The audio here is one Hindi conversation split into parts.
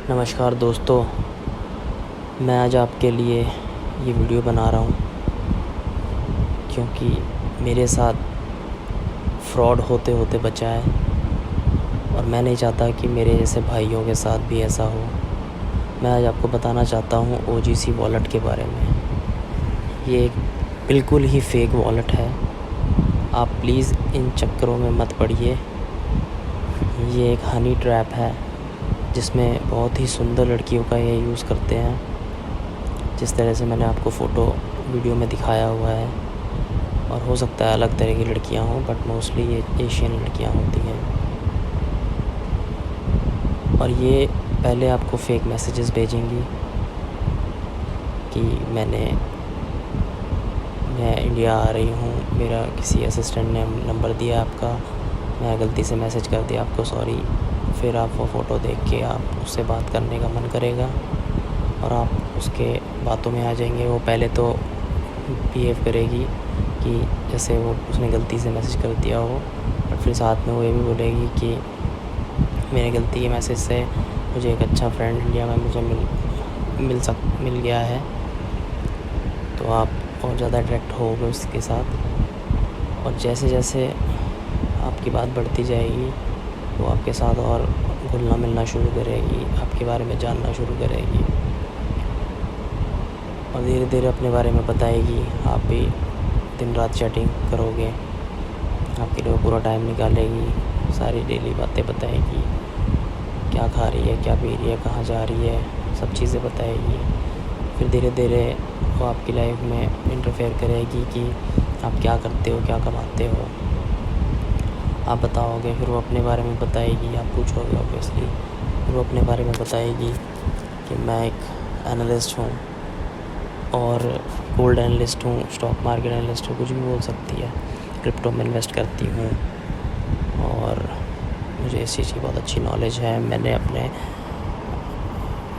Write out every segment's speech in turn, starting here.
नमस्कार दोस्तों, मैं आज आपके लिए ये वीडियो बना रहा हूँ क्योंकि मेरे साथ फ्रॉड होते होते बचा है और मैं नहीं चाहता कि मेरे जैसे भाइयों के साथ भी ऐसा हो। मैं आज आपको बताना चाहता हूँ OGC वॉलेट के बारे में। ये एक बिल्कुल ही फेक वॉलेट है। आप प्लीज़ इन चक्करों में मत पड़िए। ये एक हनी ट्रैप है जिसमें बहुत ही सुंदर लड़कियों का ये यूज़ करते हैं, जिस तरह से मैंने आपको फ़ोटो वीडियो में दिखाया हुआ है। और हो सकता है अलग तरह की लड़कियां हों, बट मोस्टली ये एशियन लड़कियां होती हैं। और ये पहले आपको फेक मैसेजेस भेजेंगी कि मैं इंडिया आ रही हूँ, मेरा किसी असिस्टेंट ने नंबर दिया आपका, मैं गलती से मैसेज कर दिया आपको, सॉरी। फिर आप वो फ़ोटो देख के आप उससे बात करने का मन करेगा और आप उसके बातों में आ जाएंगे। वो पहले तो बिहेव करेगी कि जैसे वो उसने गलती से मैसेज कर दिया हो, और फिर साथ में वो ये भी बोलेगी कि मेरे गलती के मैसेज से मुझे एक अच्छा फ्रेंड इंडिया में मुझे मिल गया है। तो आप और ज़्यादा अट्रैक्ट होगे उसके साथ, और जैसे जैसे आपकी बात बढ़ती जाएगी वो आपके साथ और घुलना मिलना शुरू करेगी, आपके बारे में जानना शुरू करेगी और धीरे धीरे अपने बारे में बताएगी। आप भी दिन रात चैटिंग करोगे, आपके लिए पूरा टाइम निकालेगी, सारी डेली बातें बताएगी, क्या खा रही है, क्या पी रही है, कहाँ जा रही है, सब चीज़ें बताएगी। फिर धीरे धीरे वो आपकी लाइफ में इंटरफेयर करेगी कि आप क्या करते हो, क्या कमाते हो, आप बताओगे। फिर वो अपने बारे में बताएगी, आप पूछोगे ऑब्वियसली, फिर वो अपने बारे में बताएगी कि मैं एक एनालिस्ट हूँ और गोल्ड एनालिस्ट हूँ, स्टॉक मार्केट एनालिस्ट हूँ, कुछ भी बोल सकती है। क्रिप्टो में इन्वेस्ट करती हूँ और मुझे इस चीज़ की बहुत अच्छी नॉलेज है। मैंने अपने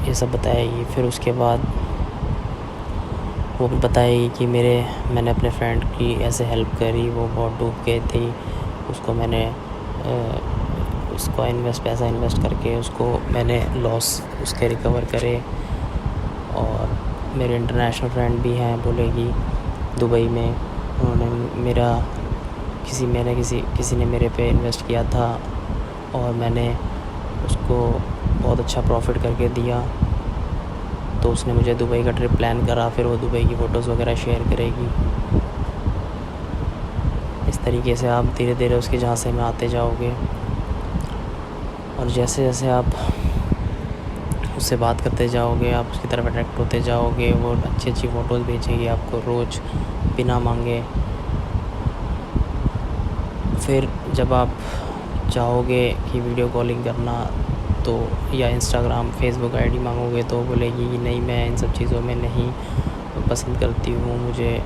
ये सब बताएगी। फिर उसके बाद वो भी बताएगी कि मैंने अपने फ्रेंड की ऐसे हेल्प करी, वो बहुत डूब गई थी, उसको मैंने पैसा इन्वेस्ट करके उसको मैंने लॉस उसके रिकवर करे। और मेरे इंटरनेशनल फ्रेंड भी हैं, बोलेगी दुबई में, उन्होंने किसी ने मेरे पे इन्वेस्ट किया था और मैंने उसको बहुत अच्छा प्रॉफिट करके दिया, तो उसने मुझे दुबई का ट्रिप प्लान करा। फिर वो दुबई की फ़ोटोज़ वगैरह शेयर करेगी। इस तरीके से आप धीरे धीरे उसके झांसे में आते जाओगे और जैसे जैसे आप उससे बात करते जाओगे, आप उसकी तरफ अट्रैक्ट होते जाओगे। वो अच्छी अच्छी फ़ोटोज़ भेजेगी आपको रोज़ बिना मांगे। फिर जब आप चाहोगे कि वीडियो कॉलिंग करना तो या इंस्टाग्राम फेसबुक आईडी मांगोगे तो बोलेगी कि नहीं, मैं इन सब चीज़ों में नहीं पसंद करती हूँ, मुझे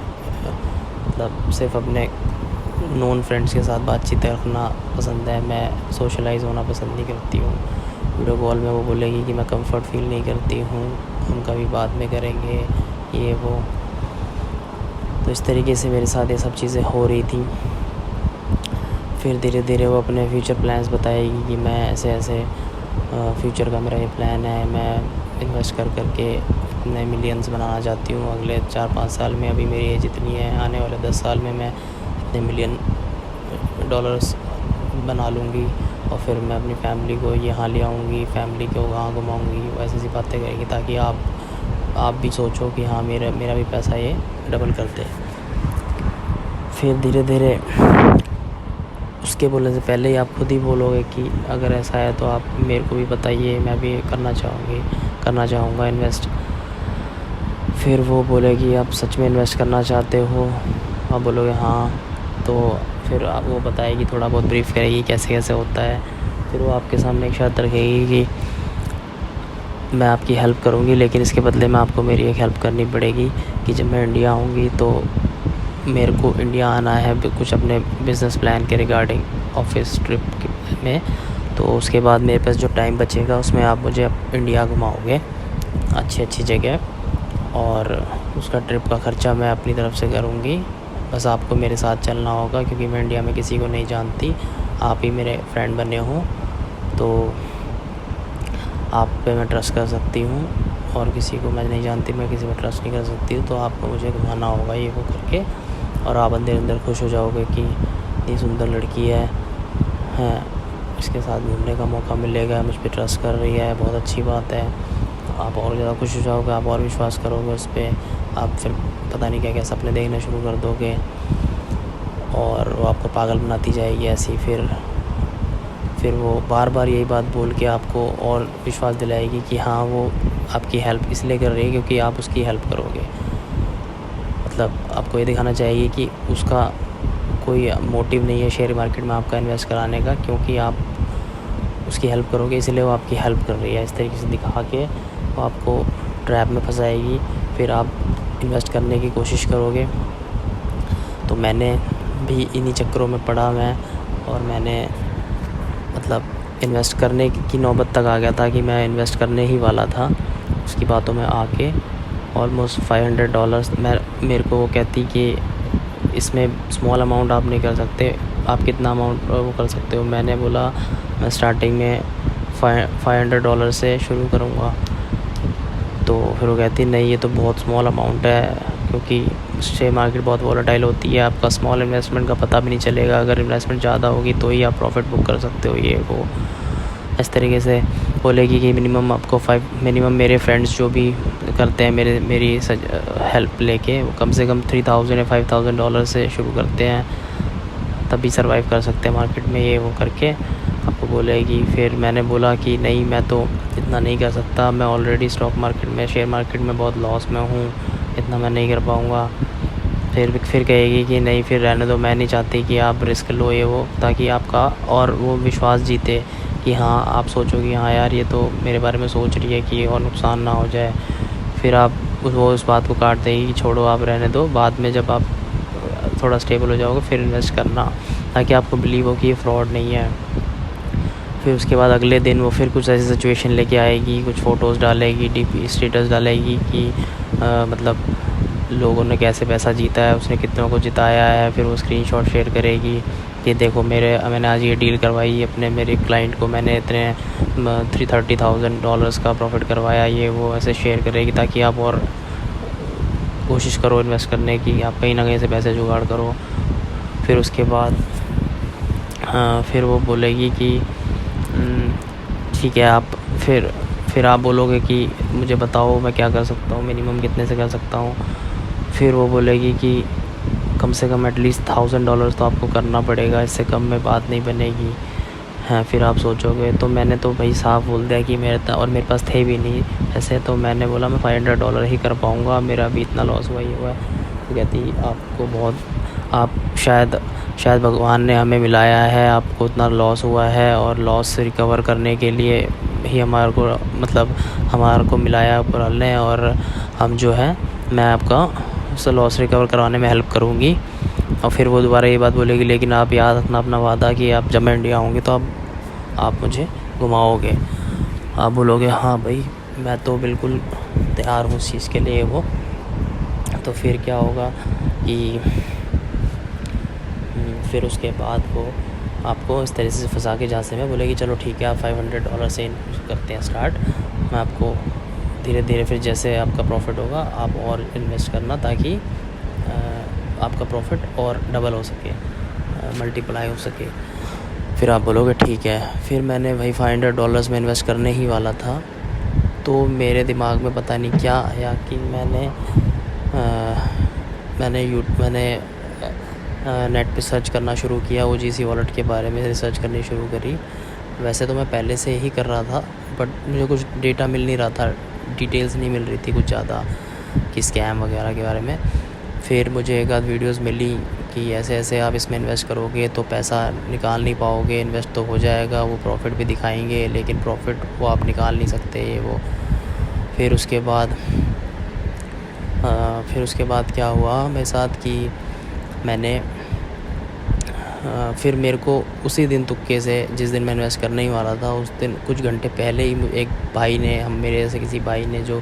मतलब सिर्फ अपने नॉन फ्रेंड्स के साथ बातचीत रखना पसंद है, मैं सोशलाइज़ होना पसंद नहीं करती हूँ। वीडियो कॉल में वो बोलेगी कि मैं कंफर्ट फील नहीं करती हूँ, हम कभी बाद में करेंगे, ये वो। तो इस तरीके से मेरे साथ ये सब चीज़ें हो रही थी। फिर धीरे धीरे वो अपने फ्यूचर प्लान्स बताएगी कि मैं ऐसे ऐसे फ्यूचर का मेरा ये प्लान है, मैं इन्वेस्ट करके इतने मिलियंस बनाना चाहती हूँ अगले 4-5 साल में। अभी मेरी एज इतनी है, आने वाले 10 साल में मैं इतने $1 मिलियन बना लूँगी और फिर मैं अपनी फैमिली को यहाँ ले आऊँगी, फैमिली को वहाँ घुमाऊँगी। वो ऐसी बातें करेगी ताकि आप भी सोचो कि हाँ, मेरा भी पैसा ये डबल कर दे। फिर धीरे धीरे उसके बोलने से पहले ही आप खुद ही बोलोगे कि अगर ऐसा है तो आप मेरे को भी बताइए, मैं भी करना चाहूँगा इन्वेस्ट। फिर वो बोलेगी आप सच में इन्वेस्ट करना चाहते हो, आप बोलोगे हाँ, तो फिर आप वो बताएगी, थोड़ा बहुत ब्रीफ़ करेगी कैसे कैसे होता है। फिर वो आपके सामने एक शर्त रखेगी कि मैं आपकी हेल्प करूँगी, लेकिन इसके बदले में आपको मेरी एक हेल्प करनी पड़ेगी कि जब मैं इंडिया आऊँगी तो मेरे को इंडिया आना है कुछ अपने बिज़नेस प्लान के रिगार्डिंग ऑफिस ट्रिप में। तो उसके बाद मेरे पास जो टाइम बचेगा उसमें आप मुझे इंडिया घुमाओगे अच्छी अच्छी जगह, और उसका ट्रिप का ख़र्चा मैं अपनी तरफ से करूँगी। बस आपको मेरे साथ चलना होगा क्योंकि मैं इंडिया में किसी को नहीं जानती, आप ही मेरे फ्रेंड बने हो। तो आप पे मैं ट्रस्ट कर सकती हूँ और किसी को मैं नहीं जानती, मैं किसी पर ट्रस्ट नहीं कर सकती हूँ, तो आपको मुझे घुमाना होगा ये वो करके, और आप अंदर अंदर खुश हो जाओगे कि इतनी सुंदर लड़की है, इसके साथ घूमने का मौका मिलेगा, मुझ पर ट्रस्ट कर रही है, बहुत अच्छी बात है। आप और ज़्यादा खुश हो जाओगे, आप और विश्वास करोगे उस पर, आप फिर पता नहीं क्या क्या सपने देखना शुरू कर दोगे और वो आपको पागल बनाती जाएगी ऐसी। फिर वो बार बार यही बात बोल के आपको और विश्वास दिलाएगी कि हाँ वो आपकी हेल्प इसलिए कर रही है क्योंकि आप उसकी हेल्प करोगे। मतलब आपको ये दिखाना चाहिए कि उसका कोई मोटिव नहीं है शेयर मार्केट में आपका इन्वेस्ट कराने का, क्योंकि आप उसकी हेल्प करोगे इसलिए वो आपकी हेल्प कर रही है। इस तरीके से दिखा के वो आपको ट्रैप में फंसाएगी, फिर आप इन्वेस्ट करने की कोशिश करोगे। तो मैंने भी इन्हीं चक्करों में पड़ा मैं, और मैंने मतलब इन्वेस्ट करने की नौबत तक आ गया था कि मैं इन्वेस्ट करने ही वाला था। उसकी बातों में आके ऑलमोस्ट $500 मेरे को वो कहती कि इसमें स्मॉल अमाउंट आप नहीं कर सकते, आप कितना अमाउंट वो कर सकते हो। मैंने बोला मैं स्टार्टिंग में $500 से शुरू करूँगा। तो फिर वो कहती नहीं ये तो बहुत स्मॉल अमाउंट है, क्योंकि शेयर मार्केट बहुत वॉलेटाइल होती है, आपका स्मॉल इन्वेस्टमेंट का पता भी नहीं चलेगा, अगर इन्वेस्टमेंट ज़्यादा होगी तो ही आप प्रॉफिट बुक कर सकते हो ये वो। इस तरीके से बोलेगी कि मिनिमम आपको मिनिमम मेरे फ्रेंड्स जो भी करते हैं मेरी हेल्प लेके, वो कम से कम $3000 या $5000 से शुरू करते हैं, तभी सर्वाइव कर सकते हैं मार्केट में ये वो करके आपको बोलेगी। फिर मैंने बोला कि नहीं मैं तो इतना नहीं कर सकता, मैं ऑलरेडी स्टॉक मार्केट में शेयर मार्केट में बहुत लॉस में हूँ, इतना मैं नहीं कर पाऊँगा। फिर कहेगी कि नहीं फिर रहने दो, मैं नहीं चाहती कि आप रिस्क लो ये वो, ताकि आपका और वो विश्वास जीते कि हाँ आप सोचोगे हाँ यार ये तो मेरे बारे में सोच रही है कि और नुकसान ना हो जाए। फिर आप उस बात को काट देगी कि छोड़ो आप रहने दो, बाद में जब आप थोड़ा स्टेबल हो जाओगे फिर इन्वेस्ट करना, ताकि आपको बिलीव हो कि ये फ्रॉड नहीं है। फिर उसके बाद अगले दिन वो फिर कुछ ऐसी सिचुएशन लेके आएगी, कुछ फ़ोटोज़ डालेगी, डीपी स्टेटस डालेगी कि मतलब लोगों ने कैसे पैसा जीता है, उसने कितनों को जिताया है। फिर वो स्क्रीनशॉट शेयर करेगी कि देखो मैंने आज ये डील करवाई अपने मेरे क्लाइंट को, मैंने इतने $30,000 का प्रॉफिट करवाया, ये वो ऐसे शेयर करेगी ताकि आप और कोशिश करो इन्वेस्ट करने की, आप कहीं ना कहीं से पैसे जुगाड़ करो। फिर उसके बाद फिर वो बोलेगी कि ठीक है आप फिर आप बोलोगे कि मुझे बताओ मैं क्या कर सकता हूँ, मिनिमम कितने से कर सकता हूँ। फिर वो बोलेगी कि कम से कम एटलीस्ट $1000 तो आपको करना पड़ेगा, इससे कम में बात नहीं बनेगी। फिर आप सोचोगे, तो मैंने तो भाई साफ बोल दिया कि मेरे पास थे भी नहीं ऐसे, तो मैंने बोला मैं $500 ही कर पाऊँगा, मेरा अभी इतना लॉस हुआ ही हुआ है। तो कहती आपको आप शायद भगवान ने हमें मिलाया है, आपको इतना लॉस हुआ है और लॉस से रिकवर करने के लिए ही हमारे को मिलाया ऊपर ने, और हम जो है मैं आपका उससे लॉस रिकवर करवाने में हेल्प करूँगी। और फिर वो दोबारा ये बात बोलेगी लेकिन आप याद रखना अपना वादा कि आप जब मैं इंडिया आऊँगी तो आप मुझे घुमाओगे। आप बोलोगे हाँ भाई मैं तो बिल्कुल तैयार हूँ उस चीज़ के लिए वो। तो फिर क्या होगा कि फिर उसके बाद वो आपको इस तरीके से फंसा के जहाँ से मैं बोलेगी चलो ठीक है आप $500 से करते हैं स्टार्ट, मैं आपको धीरे धीरे फिर जैसे आपका प्रॉफिट होगा आप और इन्वेस्ट करना, ताकि आपका प्रॉफिट और डबल हो सके, मल्टीप्लाई हो सके। फिर आप बोलोगे ठीक है। फिर मैंने भाई $500 में इन्वेस्ट करने ही वाला था, तो मेरे दिमाग में पता नहीं क्या आया कि मैंने नेट पे सर्च करना शुरू किया, OGC वॉलेट के बारे में रिसर्च करनी शुरू करी। वैसे तो मैं पहले से ही कर रहा था, बट मुझे कुछ डेटा मिल नहीं रहा था, डिटेल्स नहीं मिल रही थी कुछ ज़्यादा कि स्कैम वगैरह के बारे में। फिर मुझे एक आध वीडियोस मिली कि ऐसे ऐसे आप इसमें इन्वेस्ट करोगे तो पैसा निकाल नहीं पाओगे, इन्वेस्ट तो हो जाएगा, वो प्रॉफिट भी दिखाएंगे लेकिन प्रॉफिट वो आप निकाल नहीं सकते ये वो। फिर उसके बाद क्या हुआ मेरे साथ कि फिर मेरे को उसी दिन तुक्के से, जिस दिन मैं इन्वेस्ट करने ही वाला था, उस दिन कुछ घंटे पहले ही एक भाई ने, मेरे जैसे किसी भाई ने जो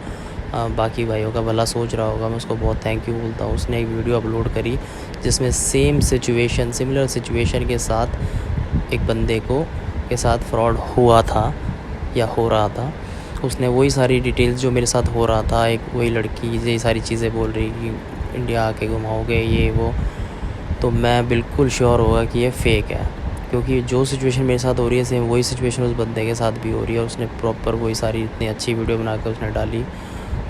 बाकी भाइयों का भला सोच रहा होगा, मैं उसको बहुत थैंक यू बोलता हूँ, उसने एक वीडियो अपलोड करी जिसमें सिमिलर सिचुएशन के साथ एक बंदे के साथ फ्रॉड हुआ था या हो रहा था। उसने वही सारी डिटेल्स जो मेरे साथ हो रहा था, एक वही लड़की यही सारी चीज़ें बोल रही कि इंडिया आके घुमाओगे ये वो, तो मैं बिल्कुल श्योर होगा कि ये फ़ेक है, क्योंकि जो सिचुएशन मेरे साथ हो रही है सेम वही सिचुएशन उस बंदे के साथ भी हो रही है। उसने प्रॉपर वही सारी इतनी अच्छी वीडियो बना के उसने डाली।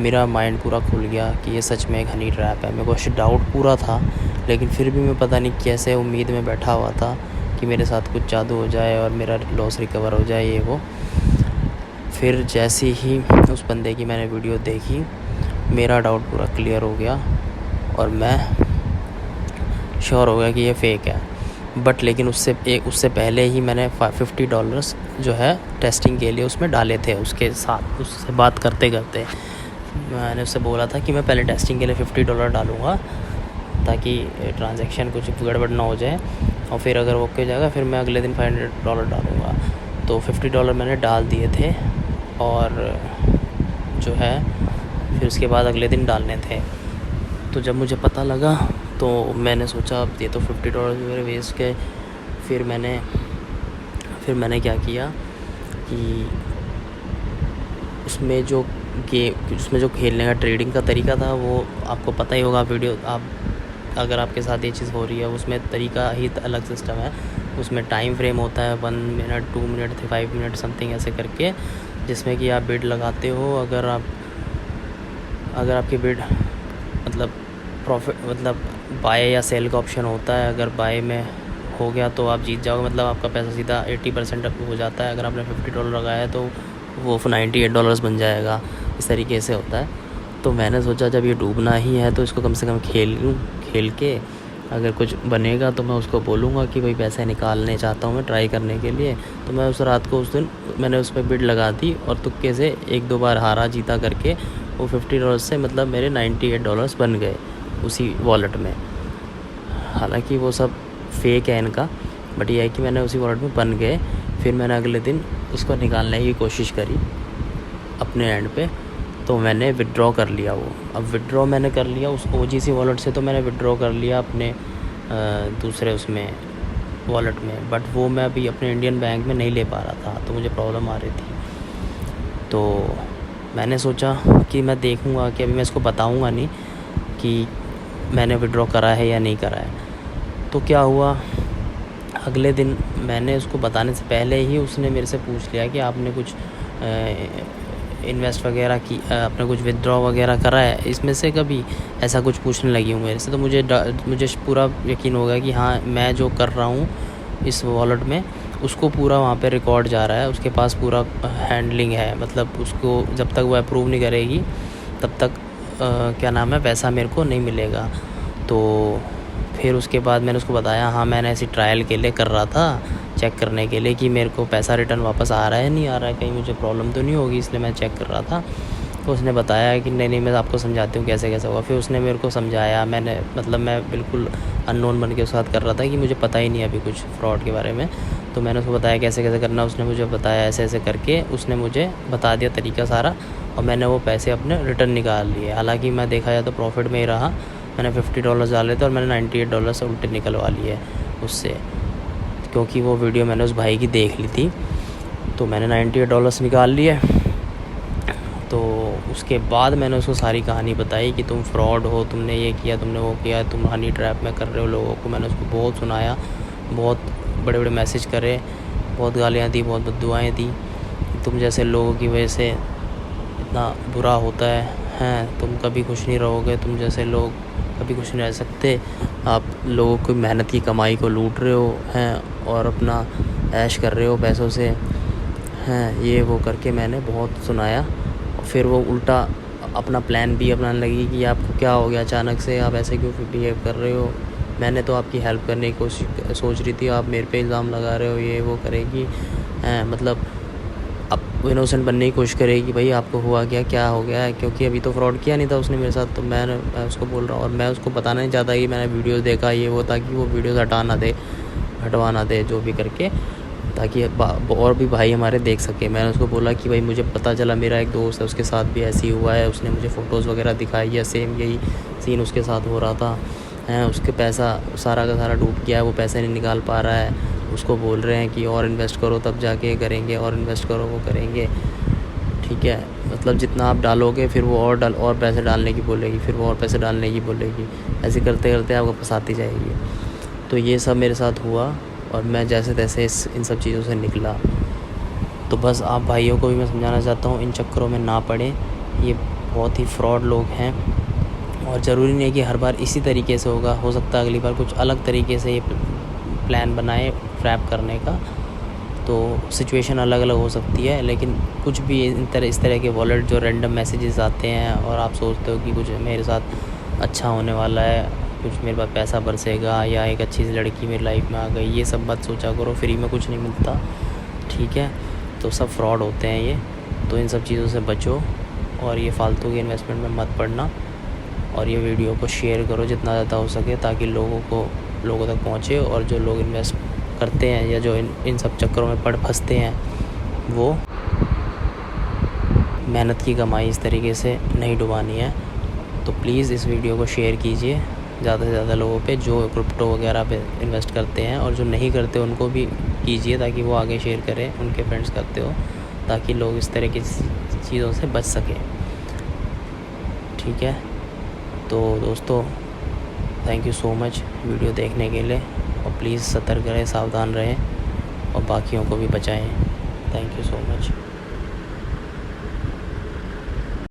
मेरा माइंड पूरा खुल गया कि ये सच में एक हनी ट्रैप है। मेरे को डाउट पूरा था, लेकिन फिर भी मैं पता नहीं कैसे उम्मीद में बैठा हुआ था कि मेरे साथ कुछ जादू हो जाए और मेरा लॉस रिकवर हो जाए ये वो। फिर जैसे ही उस बंदे की मैंने वीडियो देखी, मेरा डाउट पूरा क्लियर हो गया और मैं श्योर हो गया कि ये फ़ेक है। बट लेकिन उससे पहले ही मैंने $50 जो है टेस्टिंग के लिए उसमें डाले थे। उसके साथ उससे बात करते करते मैंने उससे बोला था कि मैं पहले टेस्टिंग के लिए $50 डालूँगा ताकि ट्रांजैक्शन कुछ गड़बड़ ना हो जाए, और फिर अगर ओके हो जाएगा फिर मैं अगले दिन $500 डालूँगा। तो $50 मैंने डाल दिए थे, और जो है फिर उसके बाद अगले दिन डालने थे। तो जब मुझे पता लगा तो मैंने सोचा अब ये तो $50 मेरे वेस्ट गए। फिर मैंने क्या किया कि उसमें जो खेलने का ट्रेडिंग का तरीका था वो आपको पता ही होगा। वीडियो अगर आपके साथ ये चीज़ हो रही है, उसमें तरीका ही अलग सिस्टम है। उसमें टाइम फ्रेम होता है 1 मिनट, 2 मिनट, 5 मिनट समथिंग ऐसे करके, जिसमें कि आप बिड लगाते हो। अगर आपकी बिड मतलब प्रॉफिट मतलब बाय या सेल का ऑप्शन होता है, अगर बाय में हो गया तो आप जीत जाओगे, मतलब आपका पैसा सीधा 80% हो जाता है। अगर आपने $50 लगाया है तो वो $98 बन जाएगा। इस तरीके से होता है। तो मैंने सोचा जब ये डूबना ही है तो इसको कम से कम खेल के अगर कुछ बनेगा तो मैं उसको बोलूँगा कि भाई पैसे निकालने चाहता हूँ मैं ट्राई करने के लिए। तो मैं उस दिन मैंने उस पर बिड लगा दी और तुक्के से 1-2 बार हारा जीता करके वो $50 से मतलब मेरे $98 बन गए उसी वॉलेट में। हालांकि वो सब फेक है इनका, बट ये है कि मैंने उसी वॉलेट में बन गए। फिर मैंने अगले दिन उसको निकालने की कोशिश करी अपने एंड पे, तो मैंने विड्रॉ कर लिया वो। अब विड्रॉ मैंने कर लिया उस OGC वॉलेट से, तो मैंने विड्रॉ कर लिया अपने दूसरे उसमें वॉलेट में, बट वो मैं अभी अपने इंडियन बैंक में नहीं ले पा रहा था, तो मुझे प्रॉब्लम आ रही थी। तो मैंने सोचा कि मैं देखूँगा कि अभी मैं इसको बताऊँगा नहीं कि मैंने विड्रॉ करा है या नहीं करा है। तो क्या हुआ, अगले दिन मैंने उसको बताने से पहले ही उसने मेरे से पूछ लिया कि आपने कुछ इन्वेस्ट वगैरह की, आपने कुछ विड्रॉ वगैरह करा है इसमें से कभी, ऐसा कुछ पूछने लगी हूँ मेरे से। तो मुझे पूरा यकीन हो गया कि हाँ, मैं जो कर रहा हूँ इस वॉलेट में उसको पूरा वहाँ पे रिकॉर्ड जा रहा है, उसके पास पूरा हैंडलिंग है। मतलब उसको जब तक वो अप्रूव नहीं करेगी तब तक क्या नाम है पैसा मेरे को नहीं मिलेगा। तो फिर उसके बाद मैंने उसको बताया हाँ, मैंने ऐसी ट्रायल के लिए कर रहा था, चेक करने के लिए कि मेरे को पैसा रिटर्न वापस आ रहा है नहीं आ रहा है, कहीं मुझे प्रॉब्लम तो नहीं होगी, इसलिए मैं चेक कर रहा था। तो उसने बताया कि नहीं मैं आपको समझाती हूँ कैसे कैसे होगा। फिर उसने मेरे को समझाया। मैं बिल्कुल अननोन बन के उसके साथ कर रहा था कि मुझे पता ही नहीं अभी कुछ फ्रॉड के बारे में। तो मैंने उसको बताया कैसे कैसे करना, उसने मुझे बताया ऐसे ऐसे करके उसने मुझे बता दिया तरीका सारा, और मैंने वो पैसे अपने रिटर्न निकाल लिए। हालाँकि मैं देखा जाए तो प्रॉफिट में ही रहा। मैंने $50 डाले थे और मैंने $98 उल्टे निकलवा लिए उससे, क्योंकि वो वीडियो मैंने उस भाई की देख ली थी। तो मैंने $98 निकाल लिए। तो उसके बाद मैंने उसको सारी कहानी बताई कि तुम फ्रॉड हो, तुमने ये किया, तुमने वो किया, तुम हनी ट्रैप में कर रहे हो लोगों को। मैंने उसको बहुत सुनाया, बहुत बड़े बड़े मैसेज करे, बहुत गालियाँ दी, बहुत बद्दुआएँ दी। तुम जैसे लोगों की वजह से इतना बुरा होता है, तुम कभी खुश नहीं रहोगे, तुम जैसे लोग कभी खुश नहीं रह सकते। आप लोगों की मेहनत की कमाई को लूट रहे हो हैं और अपना ऐश कर रहे हो पैसों से हैं, ये वो करके मैंने बहुत सुनाया। फिर वो उल्टा अपना प्लान भी अपनाने लगी कि आपको क्या हो गया अचानक से, आप ऐसे क्यों बिहेव कर रहे हो, मैंने तो आपकी हेल्प करने की कोशिश सोच रही थी, आप मेरे पे इल्ज़ाम लगा रहे हो, ये वो करेगी हैं। मतलब अब इनोसेंट बनने की कोशिश करेगी, भाई आपको हुआ क्या हो गया है, क्योंकि अभी तो फ्रॉड किया नहीं था उसने मेरे साथ। तो मैं उसको बोल रहा हूँ, और मैं उसको बताना नहीं चाहता कि मैंने वीडियोस देखा ये वो, ताकि वो वीडियोस हटवा ना दे जो भी करके, ताकि और भी भाई हमारे देख सके। मैंने उसको बोला कि भाई मुझे पता चला, मेरा एक दोस्त है उसके साथ भी ऐसे ही हुआ है, उसने मुझे फ़ोटोज़ वगैरह दिखाई है, सेम यही सीन उसके साथ हो रहा था हैं। उसके पैसा सारा का सारा डूब गया है, वो पैसे नहीं निकाल पा रहा है। उसको बोल रहे हैं कि और इन्वेस्ट करो तब जाके करेंगे, और इन्वेस्ट करो वो करेंगे। ठीक है, मतलब जितना आप डालोगे फिर वो और पैसे डालने की बोलेगी, फिर वो और पैसे डालने की बोलेगी, ऐसे करते करते आपको फंसाती जाएगी। तो ये सब मेरे साथ हुआ और मैं जैसे तैसे इन सब चीज़ों से निकला। तो बस आप भाइयों को भी मैं समझाना चाहता हूँ, इन चक्करों में ना पड़ें। ये बहुत ही फ्रॉड लोग हैं और ज़रूरी नहीं है कि हर बार इसी तरीके से होगा, हो सकता है अगली बार कुछ अलग तरीके से ये प्लान बनाए ट्रैप करने का। तो सिचुएशन अलग अलग हो सकती है, लेकिन कुछ भी इस तरह के वॉलेट जो रैंडम मैसेजेस आते हैं और आप सोचते हो कि कुछ मेरे साथ अच्छा होने वाला है, कुछ मेरे पास पैसा बरसेगा या एक अच्छी सी लड़की मेरी लाइफ में आ गई, ये सब मत सोचा करो। फ्री में कुछ नहीं मिलता, ठीक है। तो सब फ्रॉड होते हैं ये, तो इन सब चीज़ों से बचो और ये फालतू के इन्वेस्टमेंट में मत पड़ना। और ये वीडियो को शेयर करो जितना ज़्यादा हो सके, ताकि लोगों तक पहुँचे और जो लोग इन्वेस्ट करते हैं या जो इन सब चक्करों में फंसते हैं, वो मेहनत की कमाई इस तरीके से नहीं डुबानी है। तो प्लीज़ इस वीडियो को शेयर कीजिए ज़्यादा से ज़्यादा लोगों पे जो क्रिप्टो वगैरह पे इन्वेस्ट करते हैं, और जो नहीं करते उनको भी कीजिए ताकि वो आगे शेयर करें, उनके फ्रेंड्स करते हो, ताकि लोग इस तरह की चीज़ों से बच सकें, ठीक है। तो दोस्तों, thank you so much video देखने के लिए, और प्लीज़ सतर्क रहें, सावधान रहें और बाकियों को भी बचाएं। Thank you so much.